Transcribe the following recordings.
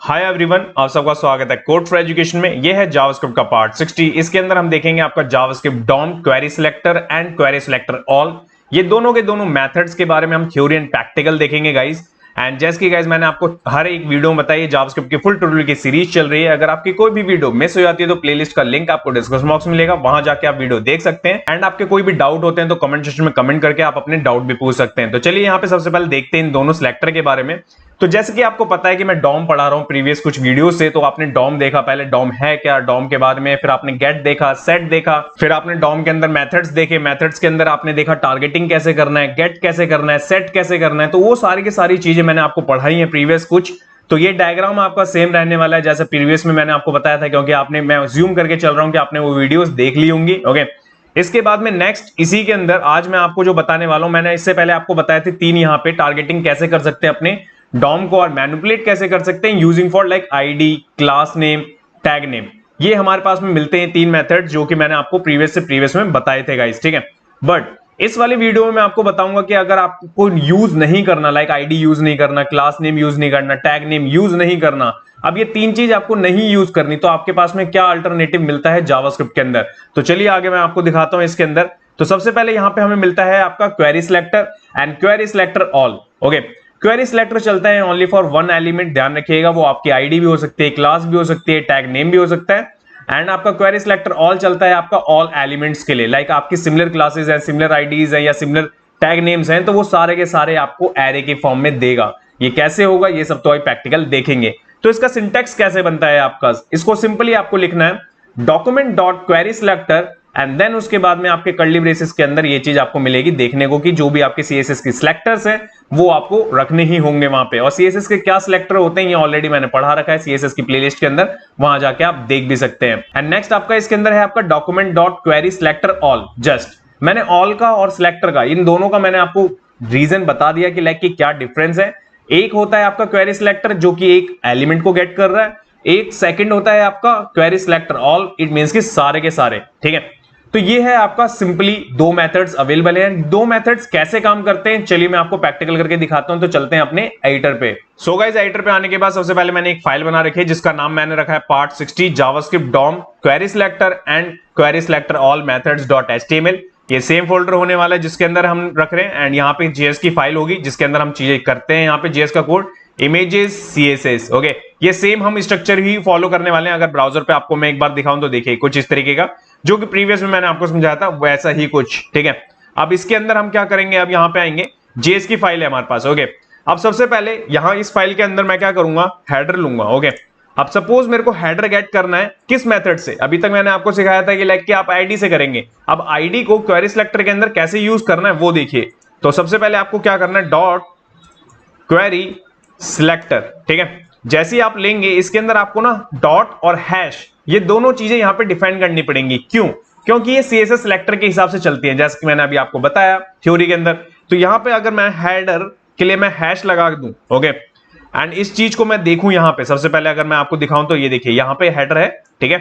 Hi everyone, आप सबका स्वागत है कोड फॉर एजुकेशन में। यह है जावास्क्रिप्ट का पार्ट 60। इसके अंदर हम देखेंगे आपका JavaScript DOM, query selector and query selector all. ये दोनों के दोनों मेथड्स के बारे में हम थ्योरी एंड प्रैक्टिकल देखेंगे गाइस। एंड जैसे कि गाइस मैंने आपको हर एक वीडियो में बताई, जावास्क्रिप्ट की फुल ट्यूटोरियल की सीरीज चल रही है। अगर आपकी कोई भी वीडियो मिस हो जाती है तो प्लेलिस्ट का लिंक आपको डिस्क्रिप्शन बॉक्स में मिलेगा, वहां जाके आप वीडियो देख सकते हैं। एंड आपके कोई भी डाउट होते हैं तो कमेंट सेक्शन में कमेंट करके आप अपने डाउट भी पूछ सकते हैं। तो चलिए यहाँ पे सबसे पहले देखते हैं इन दोनों सिलेक्टर के बारे में। तो जैसे कि आपको पता है कि मैं डॉम पढ़ा रहा हूं प्रीवियस कुछ वीडियो से, तो आपने डॉम देखा, पहले डॉम है क्या, डॉम के बाद में फिर आपने गेट देखा, सेट देखा, फिर आपने डॉम के अंदर मेथड्स देखे, मेथड्स के अंदर आपने देखा टारगेटिंग कैसे करना है, गेट कैसे करना है, सेट कैसे करना है। तो वो सारी की सारी चीजें मैंने आपको पढ़ाई है प्रीवियस कुछ। तो ये डायग्राम आपका सेम रहने वाला है जैसे प्रीवियस में मैंने आपको बताया था, क्योंकि आपने, मैं ज्यूम करके चल रहा हूं कि आपने वो वीडियोस देख ली होंगी। ओके, इसके बाद में नेक्स्ट इसी के अंदर आज मैं आपको जो बताने वाला हूं, मैंने इससे पहले आपको बताया थे तीन, यहाँ पे टारगेटिंग कैसे कर सकते हैं अपने डॉम को और मैनिपुलेट कैसे कर सकते हैं using for like ID, class name, tag name. ये हमारे पास में मिलते हैं तीन मेथड जो कि मैंने आपको प्रीवियस में बताए थे गाइस, ठीक है। बट इस वाले वीडियो में मैं आपको बताऊंगा कि अगर आपको यूज नहीं करना, लाइक आईडी यूज नहीं करना, क्लास नेम यूज नहीं करना, टैग नेम यूज नहीं करना, अब ये तीन चीज आपको नहीं यूज करनी, तो आपके पास में क्या अल्टरनेटिव मिलता है जावास्क्रिप्ट के अंदर। तो चलिए आगे मैं आपको दिखाता हूं इसके अंदर। तो सबसे पहले यहां पे हमें मिलता है आपका query selector and query selector all. Okay, query selector चलता है ओनली फॉर वन एलिमेंट, ध्यान रखिएगा, वो आपकी आईडी भी हो सकती है, क्लास भी हो सकती है, टैग नेम भी हो सकता है। एंड आपका क्वेरी सिलेक्टर ऑल चलता है आपका ऑल एलिमेंट्स के लिए, लाइक आपकी सिमिलर क्लासेस हैं, सिमिलर आईडीज हैं या सिमिलर टैग नेम्स हैं, तो वो सारे के सारे आपको एरे के फॉर्म में देगा। ये कैसे होगा ये सब तो अभी प्रैक्टिकल देखेंगे। तो इसका सिंटेक्स कैसे बनता है आपका, इसको सिंपली आपको लिखना है document dot query selector and then उसके बाद में आपके कर्ली ब्रेसेस के अंदर ये चीज आपको मिलेगी देखने को कि जो भी आपके सीएसएस की सिलेक्टर्स हैं वो आपको रखने ही होंगे वहां पे। और सीएसएस के क्या सिलेक्टर होते हैं ये ऑलरेडी मैंने पढ़ा रखा है सीएसएस की प्लेलिस्ट के अंदर, वहां जाके आप देख भी सकते हैं। एंड नेक्स्ट आपका इसके अंदर है आपका document dot query selector all. Just मैंने ऑल का और सिलेक्टर का, इन दोनों का मैंने आपको रीजन बता दिया कि लाइक कि क्या डिफरेंस है। एक होता है आपका क्वेरी सिलेक्टर जो कि एक एलिमेंट को गेट कर रहा है, एक सेकंड होता है आपका query selector all, it means कि सारे के सारे, ठीक है। तो ये है आपका सिंपली दो मेथड्स अवेलेबल हैं। दो मेथड्स कैसे काम करते हैं चलिए मैं आपको प्रैक्टिकल करके दिखाता हूं। तो चलते हैं अपने एडिटर पे। सो गाइस, एडिटर पे आने के बाद सबसे पहले मैंने एक फाइल बना रखी है जिसका नाम मैंने रखा है part 60 JavaScript DOM query selector and query selector all methods dot HTML. ये सेम फोल्डर होने वाला है जिसके अंदर हम रख रहे हैं। एंड यहाँ पे जेएस की फाइल होगी जिसके अंदर हम चीजें करते हैं। यहाँ पे जेएस का कोड इमेजेस सीएसएस। ओके, ये सेम हम स्ट्रक्चर ही फॉलो करने वाले हैं। अगर ब्राउजर पे आपको मैं एक बार दिखाऊं तो देखिए कुछ इस तरीके का, जो कि प्रीवियस में मैंने आपको समझाया था वैसा ही कुछ, ठीक है। अब इसके अंदर हम क्या करेंगे, अब यहाँ पे आएंगे, जेएस की फाइल है हमारे पास। ओके, अब सबसे पहले यहाँ इस फाइल के अंदर मैं क्या करूंगा, हेडर लूंगा। ओके, अब सपोज मेरे को हेडर गेट करना है किस मेथड से, अभी तक मैंने आपको सिखाया था कि लाइक कि आप आईडी से करेंगे। अब आईडी को क्वेरी सिलेक्टर के अंदर कैसे यूज करना है वो देखिए। तो सबसे पहले आपको क्या करना है, डॉट क्वेरी सिलेक्टर, ठीक है। जैसे ही आप लेंगे इसके अंदर आपको ना डॉट और हैश ये दोनों चीजें यहां पे डिफाइन करनी पड़ेंगी। क्यों? क्योंकि ये सीएसएस सिलेक्टर के हिसाब से चलती है जैसे कि मैंने अभी आपको बताया थ्योरी के अंदर। तो यहां पे अगर मैं हेडर के लिए मैं हैश लगा दूं, ओके, एंड इस चीज को मैं देखूं यहां पे, सबसे पहले अगर मैं आपको दिखाऊं तो ये देखिए यहां पे हेडर है, ठीक है।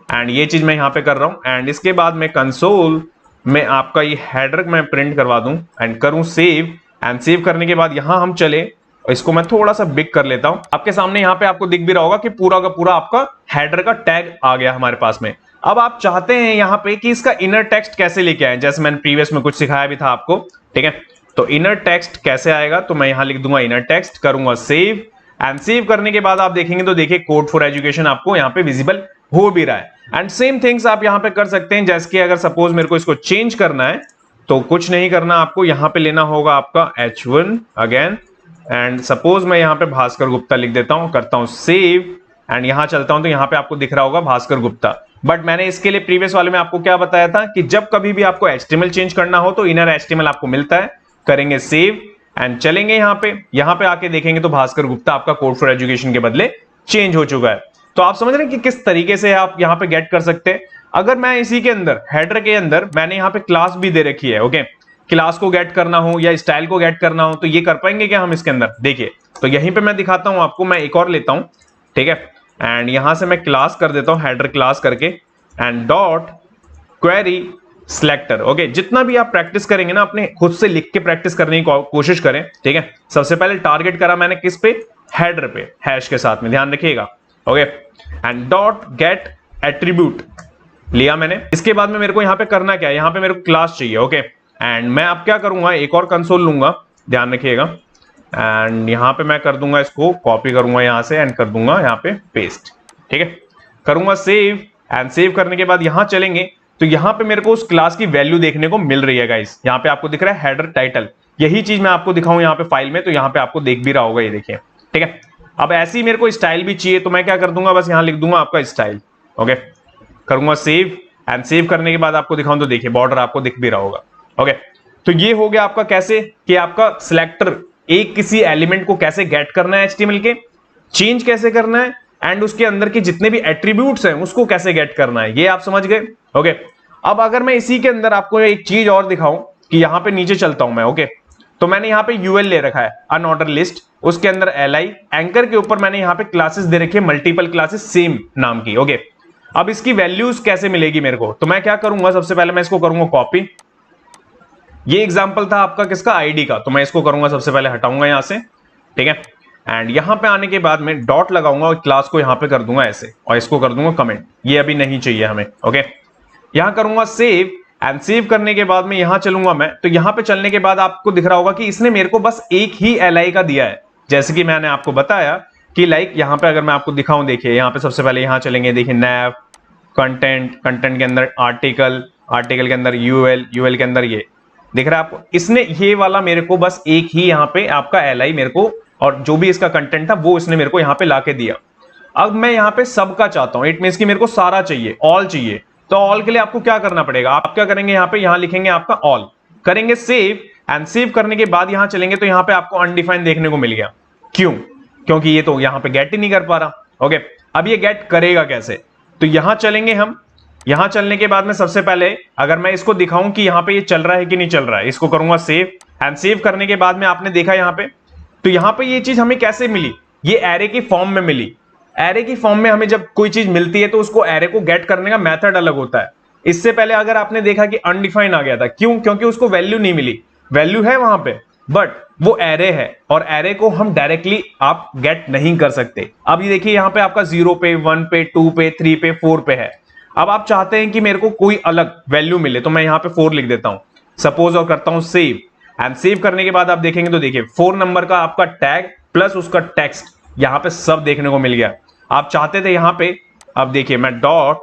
एंड ये चीज मैं यहां पे कर रहा हूं एंड इसके बाद में कंसोल में आपका ये हेडर मैं प्रिंट करवा दूं एंड करूं सेव। एंड सेव करने के बाद यहां हम चले, इसको मैं थोड़ा सा बिग कर लेता हूं। आपके सामने यहां पे आपको दिख भी रहा होगा कि पूरा का पूरा आपका हेडर का टैग आ गया हमारे पास में। अब आप चाहते हैं यहां पे कि इसका इनर टेक्स्ट कैसे लेके आए, जैसे मैंने प्रीवियस में कुछ सिखाया भी था आपको, ठीक है। तो इनर टेक्स्ट कैसे आएगा, तो मैं यहां लिख दूंगा इनर टेक्स्ट, करूंगा सेव। एंड सेव करने के बाद आप देखेंगे तो देखिए कोड फॉर एजुकेशन आपको यहां पे विजिबल हो भी रहा है। एंड सेम थिंग्स आप यहां पे कर सकते हैं, जैसे कि अगर सपोज मेरे को इसको चेंज करना है तो कुछ नहीं करना, आपको यहां पे लेना होगा आपका H1 अगेन। एंड सपोज मैं यहां पे भास्कर गुप्ता लिख देता हूं, करता हूं सेव एंड यहां चलता हूं तो यहां पे आपको दिख रहा होगा भास्कर गुप्ता। बट मैंने इसके लिए प्रीवियस वाले में आपको क्या बताया था कि जब कभी भी आपको HTML चेंज करना हो तो इनर HTML आपको मिलता है, करेंगे सेव एंड चलेंगे यहां पे आके देखेंगे तो भास्कर गुप्ता आपका कोड फॉर एजुकेशन के बदले चेंज हो चुका है। तो आप समझ रहे हैं कि किस तरीके से आप यहां पे गेट कर सकते हैं। अगर मैं इसी के अंदर हेडर के अंदर मैंने यहां पे क्लास भी दे रखी है, ओके, क्लास को गेट करना हो या स्टाइल को गेट करना हो तो ये कर पाएंगे क्या हम इसके अंदर, देखिए। तो यहीं पे मैं दिखाता हूं आपको, मैं एक और लेता हूं, ठीक है। एंड यहां से मैं क्लास कर देता हूं हेडर क्लास करके and dot query selector. Okay, जितना भी आप प्रैक्टिस करेंगे ना अपने खुद से लिख के प्रैक्टिस करने की कोशिश करें, ठीक है। सबसे पहले टारगेट करा मैंने किस पे, हेडर पे हैश के साथ में, ध्यान रखिएगा। Okay, and dot gate attribute लिया मैंने। इसके बाद में मेरे को यहां पे करना क्या है, यहां पे मेरे को क्लास चाहिए। ओके, एंड मैं अब क्या करूंगा, एक और कंसोल लूंगा, ध्यान रखिएगा, एंड यहां पे मैं कर दूंगा, इसको कॉपी करूंगा यहां से एंड कर दूंगा यहां पे पेस्ट। ठीक है, करूंगा सेव, एंड सेव करने के बाद यहां चलेंगे तो यहां पे मेरे को उस क्लास की वैल्यू देखने को मिल रही है गाइस। यहां पे आपको दिख रहा है हेडर टाइटल, यही चीज मैं आपको दिखाऊं यहां पे फाइल में, तो यहां पे आपको देख भी रहा होगा, ये देखिए। ठीक है, अब ऐसे ही मेरे को स्टाइल भी चाहिए, तो मैं क्या कर दूंगा, बस यहां लिख दूंगा आपका स्टाइल। ओके, करूंगा सेव, एंड सेव करने के बाद आपको दिखाऊं तो देखिए बॉर्डर आपको दिख भी रहा होगा। ओके, तो ये हो गया आपका कैसे कि आपका सिलेक्टर एक किसी एलिमेंट को कैसे गेट करना है एचटीएमएल के, चेंज कैसे करना है, एंड उसके अंदर के जितने भी एट्रीब्यूट्स हैं उसको कैसे गेट करना है, ये आप समझ गए। ओके, अब अगर मैं इसी के अंदर आपको एक चीज और दिखाऊं कि यहां पे नीचे चलता हूं मैं। ओके, तो मैंने यहां पे यूएल ले रखा है, अनऑर्डर लिस्ट, उसके अंदर एलआई, एंकर के ऊपर मैंने यहां पे क्लासेस दे रखी है, मल्टीपल क्लासेस सेम नाम की। ओके, अब इसकी वैल्यूज कैसे मिलेगी मेरे को, तो मैं क्या करूंगा, सबसे पहले मैं इसको करूंगा कॉपी। ये एग्जांपल था आपका किसका, आईडी का, तो मैं इसको करूंगा सबसे पहले हटाऊंगा यहां से। ठीक है, एंड यहां पे आने के बाद मैं डॉट लगाऊंगा और क्लास को यहां पे कर दूंगा ऐसे, और इसको कर दूंगा कमेंट, ये अभी नहीं चाहिए हमें। ओके, यहां करूंगा सेव, एंड सेव करने के बाद में यहां चलूंगा मैं, तो यहां पे चलने के बाद आपको दिख रहा होगा कि इसने मेरे को बस एक ही एलआई का दिया है, जैसे कि मैंने आपको बताया कि लाइक यहां पे अगर मैं आपको दिखाऊं, देखिए यहां पे सबसे पहले यहां चलेंगे, देखिए नैव, कंटेंट, कंटेंट के अंदर आर्टिकल, आर्टिकल के अंदर यूएल, यूएल के अंदर ये दिख रहा है आपको, इसने ये वाला मेरे को बस एक ही यहां पे आपका एलआई मेरे को, और जो भी इसका कंटेंट था वो इसने मेरे को यहां पे लाके दिया। अब मैं यहां पे सबका चाहता हूं, इट मींस कि मेरे को सारा चाहिए, ऑल चाहिए, तो ऑल के लिए आपको क्या करना पड़ेगा, आप क्या करेंगे, यहां पे यहां लिखेंगे आपका ऑल, करेंगे सेव, एंड सेव करने के बाद यहां चलेंगे तो यहां पे आपको अनडिफाइंड देखने को मिल गया। क्यों, क्योंकि ये तो यहां पे गेट ही नहीं कर पा रहा। ओके, अब ये गेट करेगा कैसे, तो यहां चलेंगे हम, यहां चलने के बाद में सबसे पहले अगर मैं इसको दिखाऊं कि यहां पे ये चल रहा है कि नहीं चल रहा है, इसको करूंगा सेव, एंड सेव करने के बाद में आपने देखा यहां पे, तो यहां पे ये चीज हमें कैसे मिली, ये एरे की फॉर्म में मिली। एरे की फॉर्म में हमें जब कोई चीज मिलती है तो उसको एरे को गेट करने का मेथड अलग होता है। इससे पहले अगर आपने देखा कि अनडिफाइन आ गया था, क्यों, क्योंकि उसको वैल्यू नहीं मिली, वैल्यू है वहां पे बट वो एरे है, और एरे को हम डायरेक्टली आप गेट नहीं कर सकते। अब ये देखिए यहां पे आपका 0 पे, 1 पे, 2 पे, 3 पे, 4 पे है। अब आप चाहते हैं कि मेरे को कोई अलग वैल्यू मिले, तो मैं यहां पे 4 लिख देता हूं सपोज, और करता हूं सेव, एंड सेव करने के बाद आप देखेंगे तो देखिए 4 नंबर का आपका टैग प्लस उसका टेक्स्ट यहां पे सब देखने को मिल गया। आप चाहते थे यहां पे, अब देखिए मैं डॉट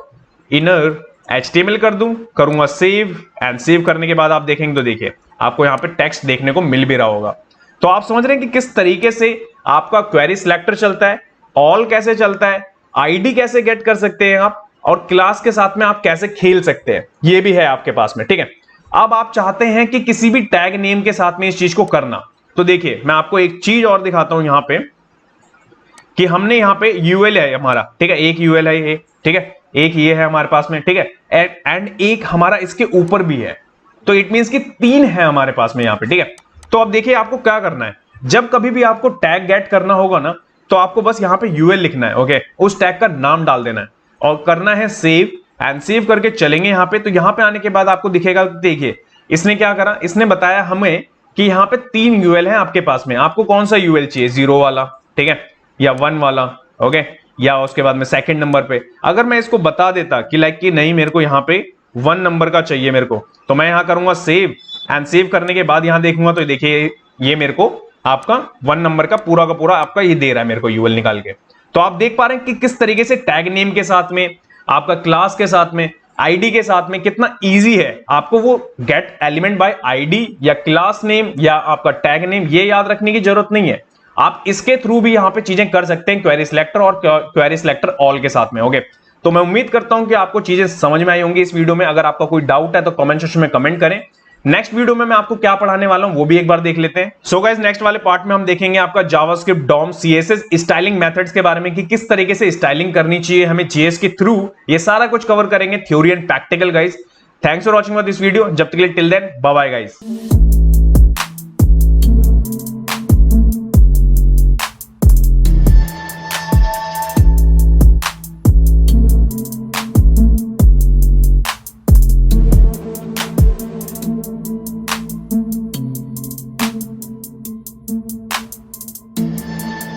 इनर एचटीएमएल कर दूं, करूंगा सेव, एंड सेव करने के बाद आप देखेंगे तो देखिए आपको यहां पे टेक्स्ट देखने को मिल भी रहा होगा। तो आप समझ रहे हैं कि किस तरीके से आपका क्वेरी सिलेक्टर चलता है, ऑल कैसे चलता है, आईडी कैसे गेट कर सकते हैं आप, और क्लास के साथ में आप कैसे खेल सकते हैं, ये भी है आपके पास में। ठीक है, अब आप चाहते हैं कि किसी भी टैग नेम के साथ में इस चीज को करना, तो देखिए मैं आपको एक चीज और दिखाता हूं यहां पे, कि हमने यहां पे यूएल है हमारा, ठीक है, एक यूएल है ये, ठीक है, एक ये है हमारे पास में, ठीक है, एंड एक हमारा इसके ऊपर भी है, तो इट मींस कि 3 है हमारे पास में यहां पे। ठीक है, तो अब देखिए आपको क्या करना है, जब कभी भी आपको टैग गेट करना होगा ना, तो आपको बस यहां पे यूएल लिखना है। ओके, उस टैग का नाम डाल देना है और करना है सेव, एंड सेव करके चलेंगे यहां पे, तो यहां पे आने के बाद आपको दिखेगा, देखिए इसने क्या करा, इसने बताया हमें कि यहां पे 3 यूएल है आपके पास में, आपको कौन सा यूएल चाहिए, 0 वाला, ठीक है, या 1 वाला, ओके, या उसके बाद में सेकंड नंबर पे। अगर मैं इसको बता देता कि लाइक कि नहीं मेरे को यहां पे 1 नंबर का चाहिए मेरे को, तो मैं यहां करूंगा सेव, एंड सेव करने के बाद यहां देखूंगा तो देखिए ये मेरे को आपका 1 नंबर का पूरा आपका ये दे रहा है मेरे को यूएल निकाल के। तो आप देख पा रहे हैं कि किस तरीके से टैग नेम के साथ में, आपका क्लास के साथ में, आईडी के साथ में कितना इजी है आपको वो गेट एलिमेंट बाय आईडी या क्लास नेम या आपका टैग नेम, ये याद रखने की जरूरत नहीं है, आप इसके थ्रू भी यहां पे चीजें कर सकते हैं क्वेरी सिलेक्टर और क्वेरी सिलेक्टर ऑल के साथ में। ओके, तो मैं उम्मीद करता हूं कि आपको चीजें समझ में आई होंगी इस वीडियो में। अगर आपका कोई डाउट है तो कमेंट सेक्शन में कमेंट करें। नेक्स्ट वीडियो में मैं आपको क्या पढ़ाने वाला हूं वो भी एक बार देख लेते हैं। सो गाइस, नेक्स्ट वाले पार्ट में हम देखेंगे आपका JavaScript DOM CSS styling methods के बारे में, कि किस तरीके से स्टाइलिंग करनी चाहिए हमें जेएस के थ्रू, ये सारा कुछ कवर करेंगे, theory and practical guys. Thanks for watching this video, जब तक के लिए till then bye bye guys.